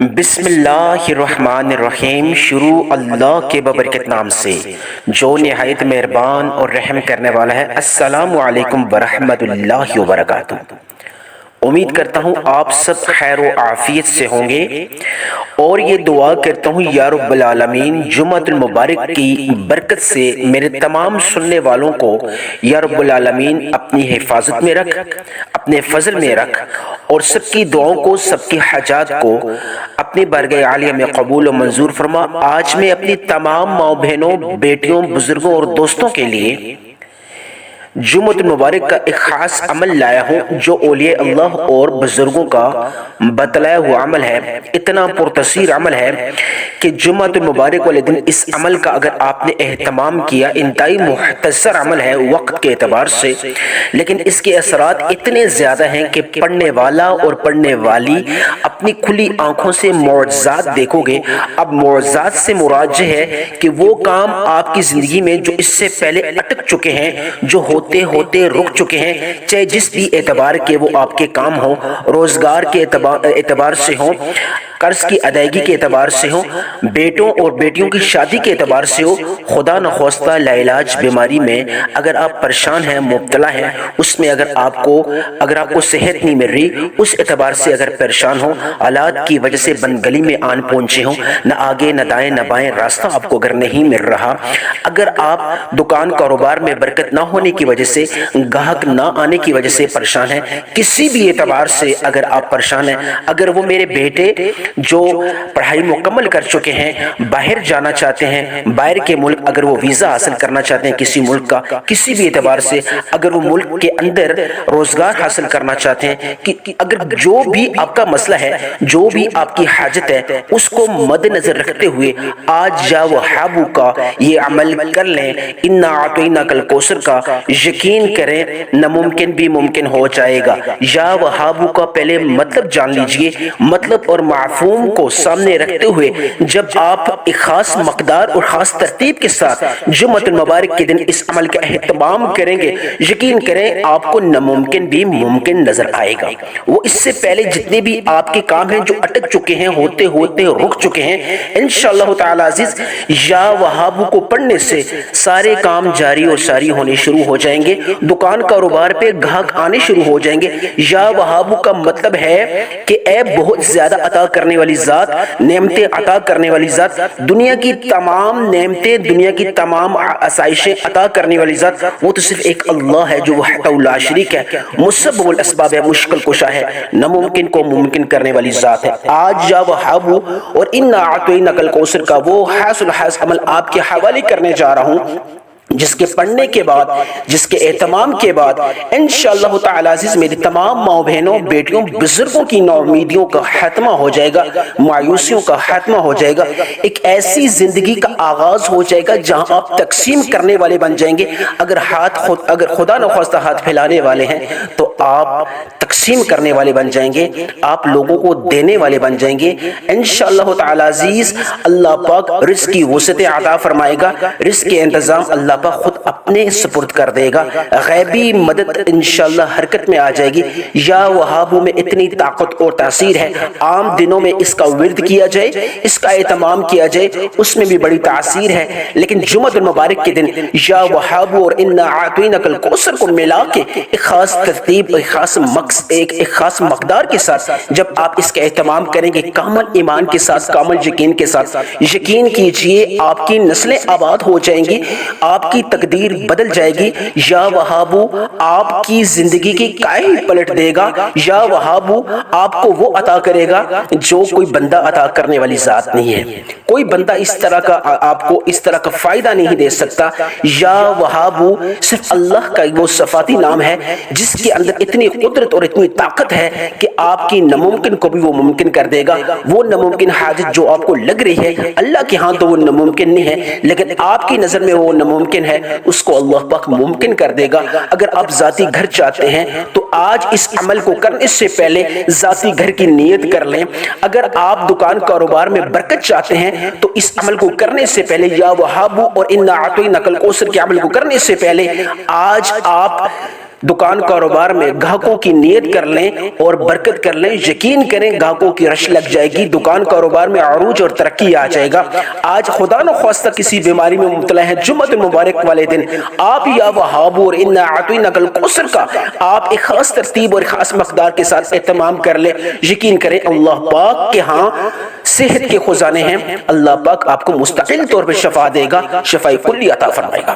بسم اللہ الرحمن الرحیم۔ شروع اللہ کے ببرکت نام سے جو نہایت مہربان اور رحم کرنے والا ہے۔ السلام علیکم ورحمۃ اللہ وبرکاتہ۔ امید کرتا ہوں آپ سب خیر و عافیت سے ہوں گے اور یہ دعا کرتا ہوں یا رب العالمین جمعۃ المبارک کی برکت سے میرے تمام سننے والوں کو یا رب العالمین اپنی حفاظت میں رکھ، اپنے فضل میں رکھ اور سب کی دعاؤں کو، سب کی حاجات کو اپنی بارگاہ عالیہ میں قبول و منظور فرما۔ آج میں اپنی تمام ماؤں بہنوں، بیٹیوں، بزرگوں اور دوستوں کے لیے جمعۃ المبارک کا ایک خاص عمل لایا ہوں جو اولیاء اللہ اور بزرگوں کا بتلایا ہوا عمل ہے۔ اتنا پرتاثیر عمل ہے کہ جمعۃ المبارک والے دن اس عمل کا اگر آپ نے اہتمام کیا، انتہائی مختصر عمل ہے وقت کے اعتبار سے، لیکن اس کے اثرات اتنے زیادہ ہیں کہ پڑھنے والا اور پڑھنے والی اپنی کھلی آنکھوں سے معجزات دیکھو گے۔ اب معجزات سے مراد یہ ہے کہ وہ کام آپ کی زندگی میں جو اس سے پہلے اٹک چکے ہیں، جو ہوتے رک چکے ہیں، چاہے جس بھی اعتبار کے وہ آپ کے کام ہوں، روزگار کے اعتبار سے ہوں، قرض کی ادائیگی کے اعتبار سے ہوں، بیٹوں اور بیٹیوں کی شادی کے اعتبار سے ہو، خدا نخواستہ لاعلاج بیماری میں اگر آپ پریشان ہیں، مبتلا ہیں، اس میں اگر آپ کو صحت نہیں مل رہی، اس اعتبار سے اگر پریشان ہو، حالات کی وجہ سے بند گلی میں آن پہنچے ہوں، نہ آگے نہ دائیں نہ بائیں راستہ آپ کو اگر نہیں مل رہا، اگر آپ دکان کاروبار میں برکت نہ ہونے کی وجہ سے، گاہک نہ آنے کی وجہ سے پریشان ہیں، کسی بھی اعتبار سے اگر آپ پریشان ہیں، اگر وہ میرے بیٹے جو پڑھائی مکمل کر چکے ہیں باہر جانا چاہتے ہیں، باہر کے ملک اگر وہ ویزا حاصل کرنا چاہتے ہیں کسی ملک کا، کسی بھی اعتبار سے اگر وہ ملک کے اندر روزگار حاصل کرنا چاہتے ہیں، کہ اگر جو بھی آپ کا مسئلہ ہے، جو بھی آپ کی حاجت ہے، اس کو مد نظر رکھتے ہوئے آج یا وہابو کا یہ عمل کر لیں۔ انا اعطیناک الکوثر کا یقین کریں ناممکن بھی ممکن ہو جائے گا۔ یا وہابو کا پہلے مطلب جان لیجئے، مطلب اور مفہوم کو سامنے رکھتے ہوئے جب آپ ایک خاص مقدار اور خاص ترتیب کے ساتھ جمعۃ المبارک کے دن اس عمل کا اہتمام کریں گے، یقین کریں آپ کو ناممکن بھی ممکن نظر آئے گا۔ وہ اس سے پہلے جتنے بھی آپ کے کام ہیں جو اٹک چکے ہیں، ہوتے رک چکے ہیں، انشاءاللہ تعالی عزیز یا وہابو کو پڑھنے سے سارے کام جاری اور ساری ہونے شروع ہو جائیں گے، دکان کاروبار پہ گاہک آنے شروع ہو جائیں گے۔ یا وہابو کا مطلب ہے کہ اے بہت زیادہ عطا کرنے والی ذات، نعمتیں عطا کرنے والی ذات، دنیا کی تمام نعمتیں، دنیا کی تمام آسائشیں عطا کرنے والی ذات، وہ تو صرف ایک اللہ ہے جو وحدہ لا شریک ہے، مسبب الاسباب ہے، مشکل کشا ہے، ناممکن کو ممکن کرنے والی ذات ہے۔ آج یا وہابو اور انا اعطیناک الکوثر کا وہ حاصل عمل آپ کے حوالے کرنے جا رہا ہوں، جس کے پڑھنے کے بعد، جس کے اہتمام کے بعد انشاءاللہ تعالی عزیز میری تمام ماؤں بہنوں، بیٹیوں، بزرگوں کی ناامیدیوں کا خاتمہ ہو جائے گا، مایوسیوں کا خاتمہ ہو جائے گا، ایک ایسی زندگی کا آغاز ہو جائے گا جہاں آپ تقسیم کرنے والے بن جائیں گے۔ اگر خدا نخواستہ ہاتھ پھیلانے والے ہیں تو آپ تقسیم کرنے والے بن جائیں گے، آپ لوگوں کو دینے والے بن جائیں گے انشاءاللہ تعالی عزیز۔ اللہ پاک رزق کی وسعت عطا فرمائے گا، رزق کے انتظام اللہ پاک خود اپنے سپرد کر دے گا، غیبی مدد انشاءاللہ حرکت میں آ جائے گی۔ یا وہابو میں اتنی طاقت اور تاثیر ہے، عام دنوں میں اس کا ورد کیا جائے، اس کا اہتمام کیا جائے، اس میں بھی بڑی تاثیر ہے، لیکن جمعۃ المبارک کے دن یا وہابو اور انا اعطیناک الکوثر کو ملا کے ایک خاص ترتیب، ایک خاص مقصد، ایک خاص مقدار کے ساتھ جب آپ اس کا اہتمام کریں گے، کامل ایمان کے ساتھ، کامل یقین کے ساتھ، یقین کیجئے آپ کی نسلیں آباد ہو جائیں گی، آپ کی تقدیر بدل جائے گی۔ یا وہابو آپ کی زندگی کی کائی پلٹ دے گا، یا وہابو آپ کو وہ عطا کرے گا جو کوئی بندہ عطا کرنے والی ذات نہیں ہے، کوئی بندہ اس طرح کا آپ کو اس طرح کا فائدہ نہیں دے سکتا۔ یا وہابو صرف اللہ کا وہ صفاتی نام ہے جس کے اندر اتنی قدرت اور اتنی طاقت ہے کہ آپ کی ناممکن کو بھی وہ ممکن کر دے گا۔ وہ ناممکن حاجت جو آپ کو لگ رہی ہے اللہ کے ہاں تو وہ ناممکن نہیں ہے، لیکن آپ کی نظر میں وہ ناممکن ہے، اس کو اللہ پاک ممکن کر دے گا۔ اگر آپ ذاتی گھر چاہتے ہیں تو آج اس عمل کو کرنے سے پہلے ذاتی گھر کی نیت کر لیں۔ اگر آپ دکان کاروبار میں برکت چاہتے ہیں تو اس عمل کو کرنے سے پہلے یا وہابو اور انا اعطیناک الکوثر کے عمل کو کرنے سے پہلے آج آپ دکان کاروبار میں گاہکوں کی نیت کر لیں اور برکت کر لیں، یقین کریں گاہکوں کی رش لگ جائے گی، دکان کاروبار میں عروج اور ترقی آ جائے گا۔ آج خدا نخواستہ کسی بیماری میں مبتلا ہے، جمعہ مبارک والے دن آپ یا وہاب اور انا اعطیناک الکوثر کا آپ ایک خاص ترتیب اور خاص مقدار کے ساتھ اہتمام کر لیں، یقین کریں اللہ پاک کے ہاں صحت کے خزانے ہیں، اللہ پاک آپ کو مستقل طور پر شفا دے گا، شفاء کلی عطا فرمائے گا۔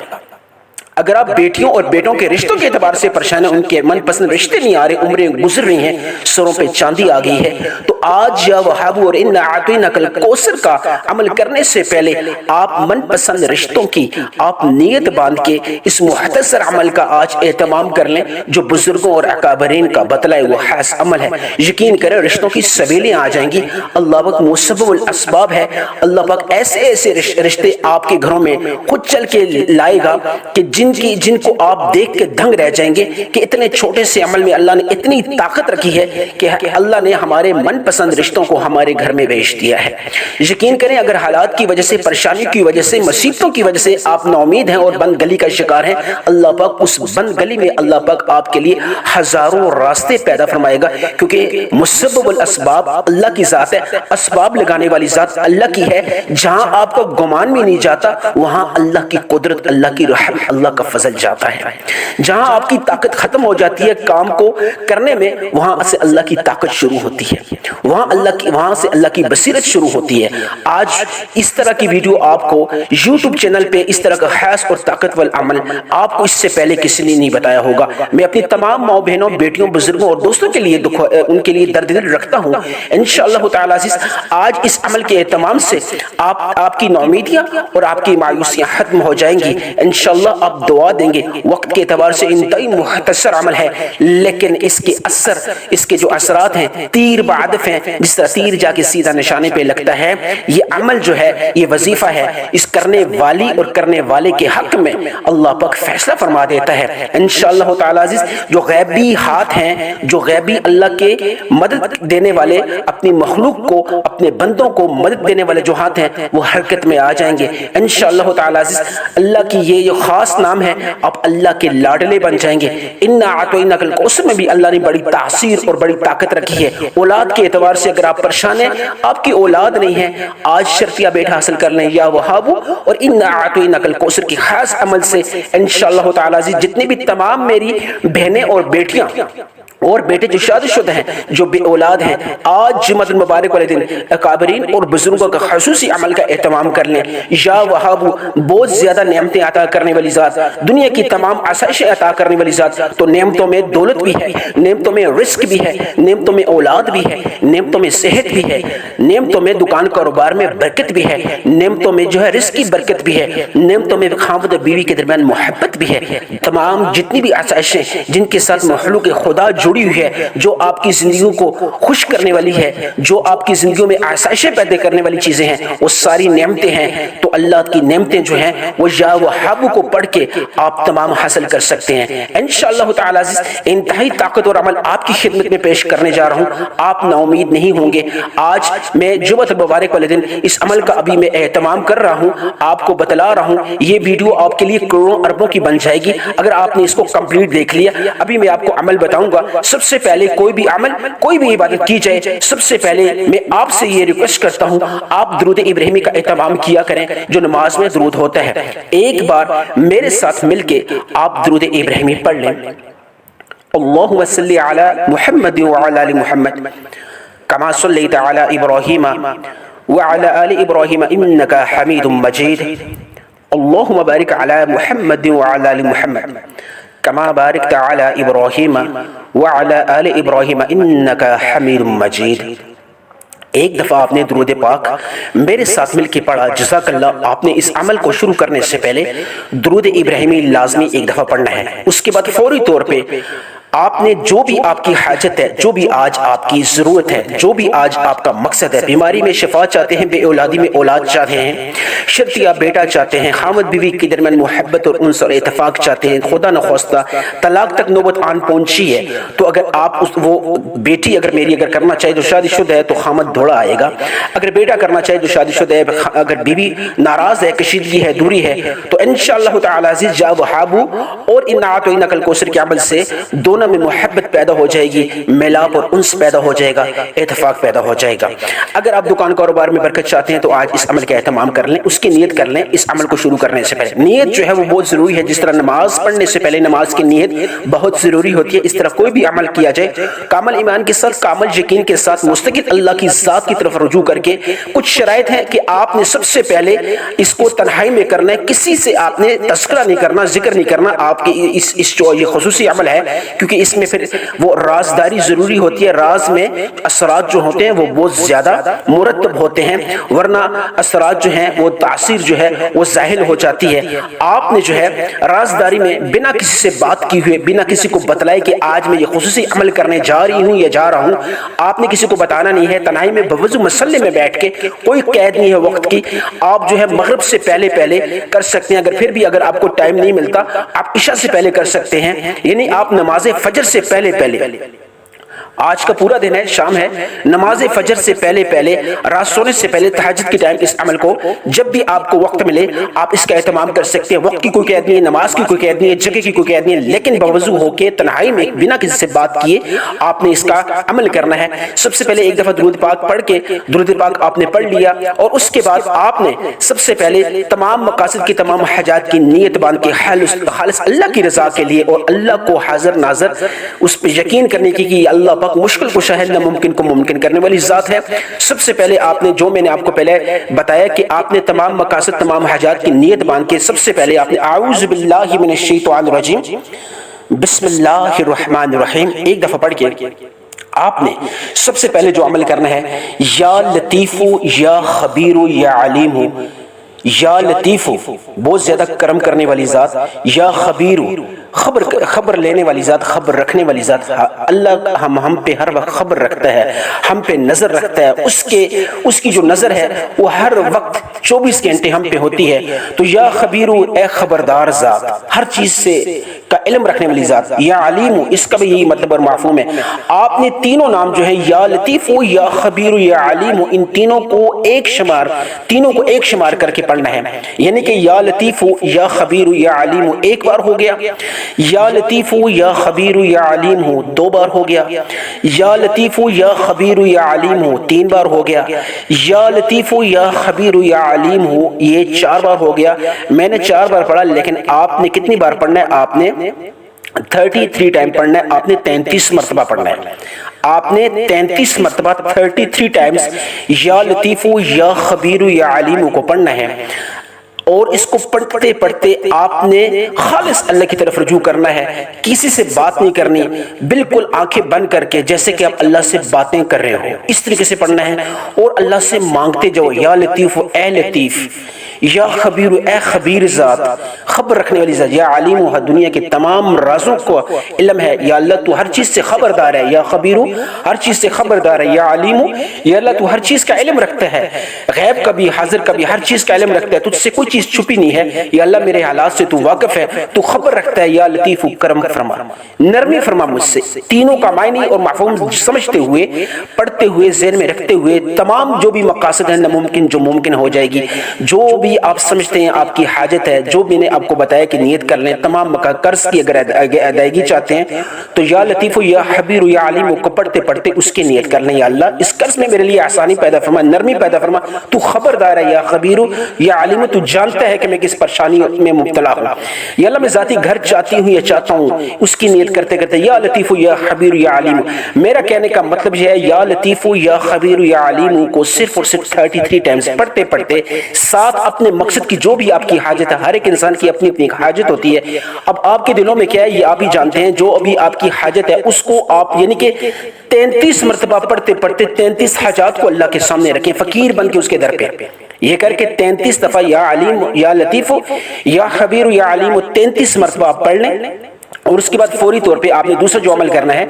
اگر آپ بیٹیوں اور بیٹوں کے رشتوں کے اعتبار سے پریشان ہیں، ان کے من پسند رشتے نہیں آ رہے، عمریں گزر رہی ہیں، سروں پہ چاندی آ گئی ہے، تو آج یا وہاب اور انا اعطیناک الکوثر کا عمل کرنے سے پہلے آپ من پسند رشتوں کی آپ نیت باندھ کے اس مختصر عمل کا آج اہتمام کر لیں، جو بزرگوں اور اکابرین کا بتلائے وہ خاص عمل ہے۔ یقین کریں رشتوں کی سبیلیں آ جائیں گی، اللہ پاک مسبب الاسباب ہے، اللہ پاک ایسے ایسے رشتے آپ کے گھروں میں خود چل کے لائے گا کہ جن کو آپ دیکھ کے دھنگ رہ جائیں گے کہ اتنے چھوٹے سے عمل میں اللہ نے اتنی طاقت رکھی ہے کہ اللہ نے ہمارے من پسند رشتوں کو ہمارے گھر میں بھیج دیا ہے۔ یقین کریں اگر حالات کی وجہ سے، پریشانی کی وجہ سے، مصیبتوں کی وجہ سے آپ نا امید ہیں اور بند گلی کا شکار ہیں، اللہ پاک اس بند گلی میں اللہ پاک آپ کے لیے ہزاروں راستے پیدا فرمائے گا، کیونکہ مسبب الاسباب اللہ کی ذات ہے، اسباب لگانے والی ذات اللہ کی ہے۔ جہاں آپ کو گمان بھی نہیں جاتا وہاں اللہ کی قدرت، اللہ کی رحمت، اللہ کا فضل جاتا ہے۔ جہاں آپ کی طاقت ختم ہو جاتی ہے کام کو کرنے میں، وہاں سے اللہ کی طاقت شروع ہوتی ہے، وہاں سے اللہ کی بصیرت شروع ہوتی ہے۔ آج اس طرح کی ویڈیو آپ کو یوٹیوب چینل پہ اس طرح کا خاص اور طاقتور عمل آپ کو اس سے پہلے کسی نے نہیں بتایا ہوگا۔ میں اپنی تمام ماؤں بہنوں، بیٹیوں، بزرگوں اور دوستوں کے لیے ان کے لیے درد دل رکھتا ہوں۔ انشاءاللہ تعالی عزیز آج اس عمل کے اہتمام سے آپ کی ناامیدیاں اور آپ کی مایوسیاں ختم ہو جائیں گی۔ انشاءاللہ آپ دعا دیں گے۔ وقت کے اعتبار سے انتہائی مختصر عمل ہے، لیکن اس کے جو اثرات ہیں تیر بعدف ہیں، جس طرح تیر جا کے سیدھا نشانے پہ لگتا ہے، یہ عمل جو ہے یہ وظیفہ ہے، اس کرنے والی اور کرنے والے کے حق میں اللہ پاک فیصلہ فرما دیتا ہے۔ انشاءاللہ تعالی عزیز جو غیبی ہاتھ ہیں، جو غیبی اللہ کے مدد دینے والے، اپنی مخلوق کو، اپنے بندوں کو مدد دینے والے جو ہاتھ ہیں وہ حرکت میں آ جائیں گے انشاءاللہ تعالی عزیز۔ اللہ کی یہ خاص نام ہے، آپ اللہ کے لاڈلے بن جائیں گے۔ انا اعطیناک الکوثر میں بھی اللہ نے بڑی تاثیر اور بڑی طاقت رکھی ہے۔ اولاد کے اعتبار سے اگر آپ پریشان ہیں، آپ کی اولاد نہیں ہے، آج شرطیہ بیٹا حاصل کر لیں یا وہاب اور انا اعطیناک الکوثر کی خاص عمل سے انشاءاللہ تعالی عزیز جتنی بھی تمام میری بہنیں اور بیٹیاں اور بیٹے جو شادی شدہ ہیں، جو بے اولاد ہیں، آج جمعہ المبارک والے دن اکابرین اور بزرگوں کا خصوصی عمل کا اہتمام کر لیں۔ یا وہاب بہت زیادہ نعمتیں عطا کرنے والی ذات، دنیا کی تمام آسائشیں عطا کرنے والی ذات، تو نعمتوں میں دولت بھی ہے، نعمتوں میں رزق بھی ہے، نعمتوں میں اولاد بھی ہے، نعمتوں میں صحت بھی ہے، نعمتوں میں دکان کاروبار میں برکت بھی ہے، نعمتوں میں جو ہے رزق کی برکت بھی ہے، نعمتوں میں خاوند اور بیوی کے درمیان محبت بھی ہے۔ تمام جتنی بھی آسائشیں جن کے ساتھ مخلوق خدا جڑی ہوئی ہے، جو آپ کی زندگیوں کو خوش کرنے والی ہے، جو آپ کی زندگیوں میں آسائشیں پیدا کرنے والی چیزیں ہیں، وہ ساری نعمتیں ہیں۔ تو اللہ کی نعمتیں جو ہیں وہ یا وہاب کو پڑھ کے آپ تمام حاصل کر سکتے ہیں انشاءاللہ تعالی عزیز۔ انتہائی طاقت اور عمل آپ کی خدمت میں پیش کرنے جا رہا ہوں، آپ نا امید نہیں ہوں گے۔ آج میں جمعہ مبارک والے دن اس عمل کا ابھی میں اہتمام کر رہا ہوں، آپ کو بتلا رہا ہوں، یہ ویڈیو آپ کے لیے کروڑوں اربوں کی بن جائے گی اگر آپ نے اس کو کمپلیٹ دیکھ لیا۔ ابھی میں آپ کو عمل بتاؤں گا۔ سب سے پہلے کوئی بھی عمل، کوئی بھی عبادت کی جائے، سب سے پہلے میں آپ سے یہ ریکویسٹ کرتا ہوں آپ درود ابراہیمی کا اہتمام کیا کریں، جو نماز میں درود ہوتا ہے۔ ایک بار میرے ساتھ مل کے آپ درود ابراہیمی پڑھ لیں۔ اللہم صلی علی محمد وعلی آل محمد کما صلیت علی ابراہیم وعلی آل ابراہیم انک حمید مجید۔ اللہم بارک علی محمد وعلی آل محمد کما بارکت علی ابراہیم وعلی آل ابراہیم انک حمید مجید۔ ایک دفعہ آپ نے درود پاک میرے ساتھ مل کے پڑھا، جزاک اللہ۔ آپ نے اس عمل کو شروع کرنے سے پہلے درود ابراہیمی لازمی ایک دفعہ پڑھنا ہے، اس کے بعد فوری طور پہ آپ نے جو بھی آپ کی حاجت ہے، جو بھی آج آپ کی ضرورت ہے، جو بھی آج آپ کا مقصد ہے، بیماری میں شفا چاہتے ہیں، بے اولادی میں اولاد چاہتے ہیں، شرطیہ بیٹا چاہتے ہیں، خامد بیوی کے درمیان محبت اور انس اور اتفاق چاہتے ہیں، خدا نخواستہ طلاق تک نوبت آن پہنچی ہے، تو اگر آپ وہ بیٹی اگر میری اگر کرنا چاہے جو شادی شدہ ہے تو خامد دوڑا آئے گا، اگر بیٹا کرنا چاہے جو شادی شدہ ہے، اگر بیوی ناراض ہے، کشیدگی ہے، دوری ہے، تو انشاءاللہ تعالی عزیز جا وحابو اور ان اعطیناک الکوثر کے عمل سے دونوں میں محبت پیدا ہو جائے گی، ملاپ اور انس پیدا ہو جائے گا، اتفاق پیدا ہو جائے گا۔ اگر آپ دکان کاروبار میں برکت چاہتے ہیں تو آج اس عمل کا اہتمام کر لیں، اس کی نیت کر لیں۔ اس عمل کو شروع کرنے سے پہلے نیت جو ہے وہ بہت ضروری ہے، جس طرح نماز پڑھنے سے پہلے نماز کی نیت بہت ضروری ہوتی ہے، اس طرح کوئی بھی عمل کیا جائے کامل ایمان کے ساتھ، کامل یقین کے ساتھ، مستقل اللہ کی ذات کی طرف رجوع کر کے۔ کچھ شرائط ہیں کہ آپ نے سب سے پہلے اس کو تنہائی میں کرنا ہے، کسی سے آپ نے تذکرہ نہیں کرنا، ذکر نہیں کرنا۔ آپ کے اس جو یہ خصوصی عمل ہے، کیونکہ اس میں پھر وہ رازداری ضروری ہوتی ہے، راز میں اثرات جو ہوتے ہیں وہ بہت زیادہ مرتب ہوتے ہیں، ورنہ اثرات جو ہیں وہ تاثیر جو ہے وہ ظاہر ہو جاتی ہے۔ آپ نے جو ہے رازداری میں بنا کسی سے بات کی ہوئے، بنا کسی کو بتلائے کہ آج میں یہ خصوصی عمل کرنے جا رہی ہوں یا جا رہا ہوں، آپ نے کسی کو بتانا نہیں ہے۔ تنہائی میں بوضو مسلے میں بیٹھ کے، کوئی قید نہیں ہے وقت کی، آپ جو ہے مغرب سے پہلے کر سکتے ہیں، اگر پھر بھی اگر آپ کو ٹائم نہیں ملتا آپ عشاء سے پہلے کر سکتے ہیں، یعنی آپ نماز فجر سے پہلے آج کا پورا دن ہے، شام ہے، نماز فجر سے پہلے رات سونے سے پہلے تہجد کی ٹائم اس عمل کو جب بھی آپ کو وقت ملے آپ اس کا اہتمام کر سکتے ہیں۔ وقت کی کوئی قید نہیں ہے، نماز کی کوئی قید نہیں ہے، جگہ کی کوئی قید نہیں ہے، لیکن باوضو ہو کے تنہائی میں بنا کسی سے بات کیے آپ نے اس کا عمل کرنا ہے۔ سب سے پہلے ایک دفعہ درود پاک پڑھ کے، درود پاک آپ نے پڑھ لیا، اور اس کے بعد آپ نے سب سے پہلے تمام مقاصد کی، تمام حاجات کی نیت باندھ کے خالص اللہ کی رضا کے لیے اور اللہ کو حاضر ناظر اس پہ یقین کرنے کی کہ اللہ پاک مشکل کو شاہد، ناممکن کو ممکن کرنے والی ذات ہے۔ سب سے پہلے آپ نے جو میں نے آپ کو پہلے بتایا کہ آپ نے تمام مقاصد، تمام حاجات کی نیت باندھ کے سب سے پہلے آپ نے اعوذ باللہ من الشیطان الرجیم بسم اللہ الرحمن الرحیم ایک دفعہ پڑھ کے آپ نے سب سے پہلے جو عمل کرنا ہے، یا لطیف یا خبیر یا علیم، یا لطیف بہت زیادہ کرم کرنے والی ذات، یا خبیر خبر لینے والی ذات، خبر رکھنے والی ذات۔ اللہ ہم پہ ہر وقت خبر رکھتا ہے، ہم پہ نظر رکھتا ہے، اس کی جو نظر ہے وہ ہر وقت 24 گھنٹے ہم پہ ہوتی ہے۔ تو یا خبیر اے خبردار ذات، ہر چیز سے کا علم رکھنے والی ذات، یا علیم اس کا بھی یہی مطلب اور مفہوم ہے۔ آپ نے تینوں نام جو ہے یا لطیف یا خبیر یا علیم، ان تینوں کو ایک شمار کر کے پڑھنا ہے، یعنی کہ یا لطیف یا خبیر یا علیم ایک بار ہو گیا، یا لطیف یا خبیر یا علیم ہو 2 بار ہو گیا، یا لطیف یا خبیر یا علیم ہو 3 بار ہو گیا، یا لطیف یا خبیر یا علیم ہو یہ 4 بار ہو گیا۔ میں نے 4 بار پڑھا، لیکن آپ نے کتنی بار پڑھنا ہے؟ آپ نے 33 ٹائم پڑھنا ہے، آپ نے 33 مرتبہ پڑھنا ہے، آپ نے 33 مرتبہ 33 ٹائمز یا لطیف یا خبیر یا علیم کو پڑھنا ہے، اور اس کو پڑھتے پڑھتے آپ نے خالص اللہ کی طرف رجوع کرنا ہے، کسی سے بات نہیں کرنی، بالکل آنکھیں بند کر کے جیسے کہ آپ اللہ سے باتیں کر رہے ہو اس طریقے سے پڑھنا ہے، اور اللہ سے مانگتے جاؤ یا لطیف اے لطیف، یا خبیر اے خبیر ذات، خبر رکھنے والی ذات، یا علیم دنیا کے تمام رازوں کو علم ہے، یا اللہ تو ہر چیز سے خبردار ہے، یا خبیر ہر چیز سے خبردار ہے، یا علیم یا اللہ تو ہر چیز کا علم رکھتا ہے، غیب کا بھی حاضر کا بھی ہر چیز کا علم رکھتا ہے، تجھ سے کوئی چیز چھپی نہیں ہے، یا اللہ میرے حالات سے تو واقف ہے، تو خبر رکھتا ہے، یا لطیف کرم فرما، نرمی فرما مجھ سے۔ تینوں کا معنی اور مفہوم سمجھتے ہوئے، پڑھتے ہوئے، ذہن میں رکھتے ہوئے تمام جو بھی مقاصد ہیں ناممکن جو ممکن ہو جائے گی، جو بھی آپ سمجھتے ہیں آپ کی حاجت ہے، جو میں نے آپ کو بتایا کہ نیت کر لیں، تمام قرض کی اگر ادائیگی چاہتے ہیں تو یا لطیف یا خبیر یا علیم کو پڑھتے پڑھتے اس کی نیت کر لیں، یا اللہ اس قرض میں میرے لیے آسانی پیدا فرما، نرمی پیدا فرما، تو خبردار ہے، یا خبیر یا علیم تو جانتا ہے کہ میں کس پریشانی میں مبتلا ہوں، یا اللہ میں ذاتی گھر چاہتی ہوں یا چاہتا ہوں، اس کی نیت کرتے کرتے یا لطیف یا خبیر یا علیم۔ میرا کہنے کا مطلب یہ ہے یا لطیف یا خبیر یا علیم کو صرف اور صرف 33 ٹائمز پڑھتے پڑھتے ساتھ اپنے مقصد کی جو بھی آپ کی حاجت ہے، ہر ایک انسان کی اپنی اپنی حاجت ہوتی ہے، اب آپ کے دلوں میں کیا ہے یہ آپ ہی جانتے ہیں، جو ابھی آپ کی حاجت ہے اس کو آپ یعنی کہ 33 مرتبہ پڑھتے پڑھتے 33 حاجات کو اللہ کے سامنے رکھیں، فقیر بن کے اس کے در پہ یہ کر کے 33 دفعہ یا علیم یا لطیف یا خبیر یا علیم 33 مرتبہ آپ پڑھ لیں، اور اس کے بعد فوری طور پہ آپ نے دوسرا جو عمل کرنا ہے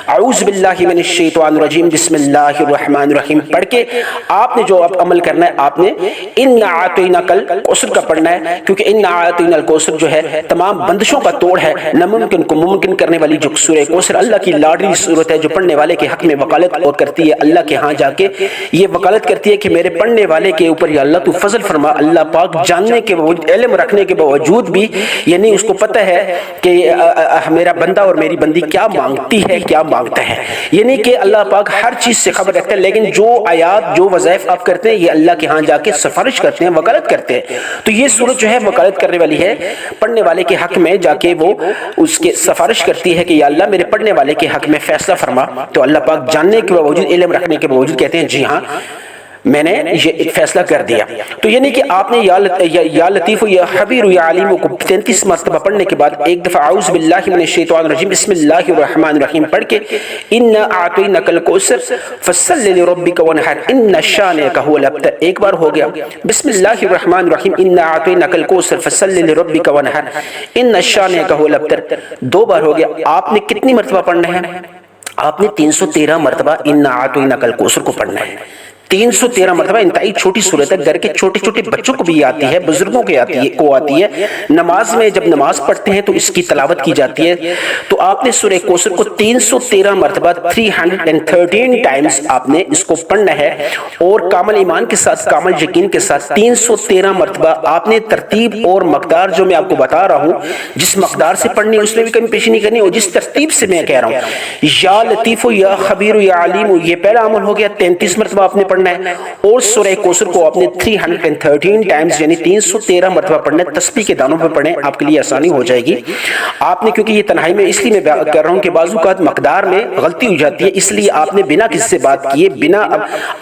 اعوذ باللہ من الشیطان الرجیم بسم اللہ الرحمن الرحیم پڑھ کے آپ نے جو عمل کرنا ہے آپ نے انا اعطیناک الکوثر کا پڑھنا ہے، کیونکہ انا اعطینا الکوثر جو ہے تمام بندشوں کا توڑ ہے، ناممکن کو ممکن کرنے والی جو سورہ کوثر اللہ کی لاڈلی صورت ہے جو پڑھنے والے کے حق میں وکالت اور کرتی ہے اللہ کے ہاں جا کے یہ وکالت کرتی ہے کہ میرے پڑھنے والے کے اوپر یا اللہ تو فضل فرما۔ اللہ پاک جاننے کے باوجود علم رکھنے کے باوجود بھی یعنی اس کو پتہ ہے کہ میرا بندہ اور میری بندی کیا مانگتی ہے کیا مانگتا ہے، یعنی کہ اللہ پاک ہر چیز سے خبر رکھتا ہے، لیکن جو آیات جو وظائف آپ کرتے ہیں یہ اللہ کے ہاں جا کے سفارش کرتے ہیں وکالت کرتے ہیں، تو یہ سورت جو ہے وکالت کرنے والی ہے پڑھنے والے کے حق میں جا کے وہ اس کے سفارش کرتی ہے کہ یا اللہ میرے پڑھنے والے کے حق میں فیصلہ فرما۔ تو اللہ پاک جاننے کے باوجود علم رکھنے کے باوجود کہتے ہیں جی ہاں میں نے یہ فیصلہ کر دیا۔ تو یعنی کہ آپ نے یا لطیف یا خبیر یا علیم کو 33 مرتبہ پڑھنے کے بعد ایک دفعہ اعوذ باللہ من الشیطان الرجیم بسم اللہ الرحمن الرحیم پڑھ کے انا اعطیناک الکوثر فصل لربک وانحر ان شانئک هو الابتر ایک بار ہو گیا، بسم اللہ الرحمن الرحیم انا اعطیناک الکوثر فصل لربک وانحر ان شانئک هو الابتر دو بار ہو گیا۔ آپ نے کتنی مرتبہ پڑھنا ہے؟ آپ نے 313 مرتبہ انا اعطیناک الکوثر کو پڑھنا ہے، 313 مرتبہ۔ انتہائی چھوٹی صورت ہے، گھر کے چھوٹے چھوٹے بچوں کو بھی آتی ہے، بزرگوں کو آتی ہے۔ نماز میں جب نماز پڑھتے ہیں تو اس کی تلاوت کی جاتی ہے، تو آپ نے سورہ کوثر کو 313 مرتبہ 313 ٹائمز آپ نے اس کو پڑھنا ہے، اور کامل ایمان کے ساتھ کامل یقین کے ساتھ 313 مرتبہ آپ نے ترتیب اور مقدار جو میں آپ کو بتا رہا ہوں جس مقدار سے پڑھنی ہے اس میں بھی کمی پیشی نہیں کرنی، اور جس ترتیب سے میں کہہ رہا ہوں یا لطیف یا خبیر یا علیم یہ پہلا عمل ہو گیا، 33 مرتبہ آپ نے پڑھنا ہے، اور سورہ کوثر کو آپ نے 313 ٹائمز یعنی 313 مرتبہ پڑھنا ہے۔ تسبیح کے دانوں پہ پڑھیں، آپ کے لیے آسانی ہو جائے گی۔ آپ نے کیونکہ یہ تنہائی میں اس لیے میں کر رہا ہوں کہ بعض اوقات مقدار میں غلطی ہو جاتی ہے، اس لیے آپ نے بنا کسی سے بات کیے بنا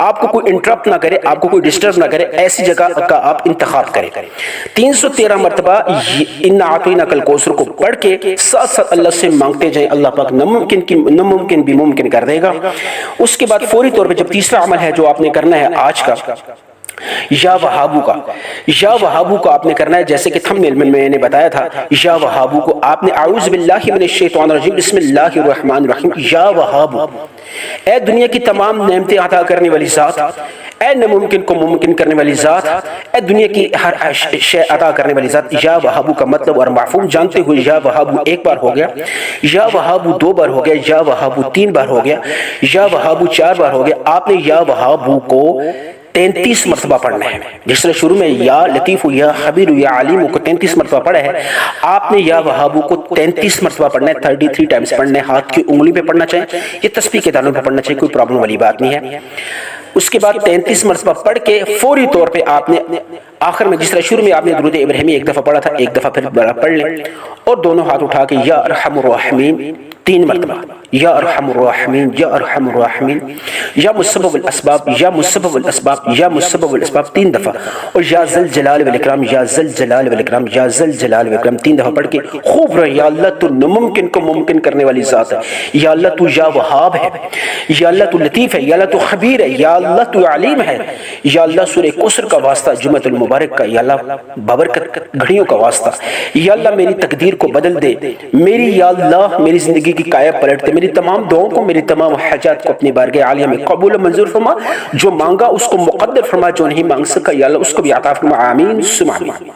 آپ کو کوئی انٹرپٹ نہ کرے، آپ کو کوئی ڈسٹرب نہ کرے، ایسی جگہ کا آپ انتخاب کریں۔ 313 مرتبہ انا اعطیناک الکوثر کو پڑھ کے ساتھ ساتھ اللہ سے مانگتے جائیں، اللہ پاک ناممکن بھی ممکن کر دے گا۔ اس کے بعد فوری طور پہ جب تیسرا عمل ہے جو آپ نے کرنا ہے آج کا یا وہابو کا آپ نے کرنا ہے، جیسے کہ تھمبنیل میں میں نے بتایا تھا یا وہابو کو آپ نے اعوذ باللہ من الشیطان الرجیم بسم اللہ الرحمن الرحیم یا وہابو اے دنیا کی تمام نعمتیں عطا کرنے والی ذات، اے ناممکن کو ممکن کرنے والی ذات، اے دنیا کی ہر شے عطا کرنے والی ذات۔ یا وہابو کا مطلب اور مفہوم جانتے ہوئے یا وہابو ایک بار ہو گیا، یا وہابو دو بار ہو گیا، یا وہابو تین بار ہو گیا، یا وہابو چار بار ہو گیا۔ آپ نے یا وہابو کو 33 مرتبہ پڑھنا ہے، جس طرح شروع میں یا لطیف یا خبیر یا علیم کو 33 مرتبہ پڑھا ہے، آپ نے یا وہابو کو 33 مرتبہ پڑھنا ہے، 33 ٹائمز پڑھنا ہے۔ ہاتھ کی انگلی پہ پڑھنا چاہیے، یہ تسبیح کے دانوں پہ پڑھنا چاہیے، کوئی پرابلم والی بات نہیں ہے۔ اس کے بعد 33 مرتبہ پڑھ کے فوری طور پہ آپ نے آخر میں جس طرح شروع میں آپ نے درود ابراہیمی ایک دفعہ پڑھا تھا، ایک دفعہ پھر پڑھ لیں، اور دونوں ہاتھ اٹھا کے یا ارحم الراحمین 3 مرتبہ، یا ارحم الراحمین یا ارحم الراحمین، یا مسبب الاسباب یا مسبب الاسباب یا مسبب الاسباب 3 دفعہ، اور یا ذل جلال والاکرام یا ذل جلال والاکرام یا ذل جلال والاکرام 3 دفعہ پڑھ کے خوب رہے۔ یا اللہ تو ناممکن کو ممکن کرنے والی ذات ہے، یا اللہ تو یا وہاب ہے، یا اللہ تو لطیف ہے، یا اللہ تو خبیر ہے، یا اللہ تو علیم ہے، یا اللہ سورہ کوثر کا واسطہ جمعۃ المبارک کا، یا اللہ بابرکت گھڑیوں کا واسطہ، یا اللہ میری تقدیر کو بدل دے، میری یا اللہ میری زندگی کی کایا پلٹ دے، میری تمام دعاؤں کو میری تمام حاجات کو اپنی بارگاہ عالیہ میں قبول و منظور فرما، جو مانگا اس کو مقدر فرما، جو نہیں مانگ سکا یا اللہ اس کو بھی عطا فرما، آمین ثم آمین۔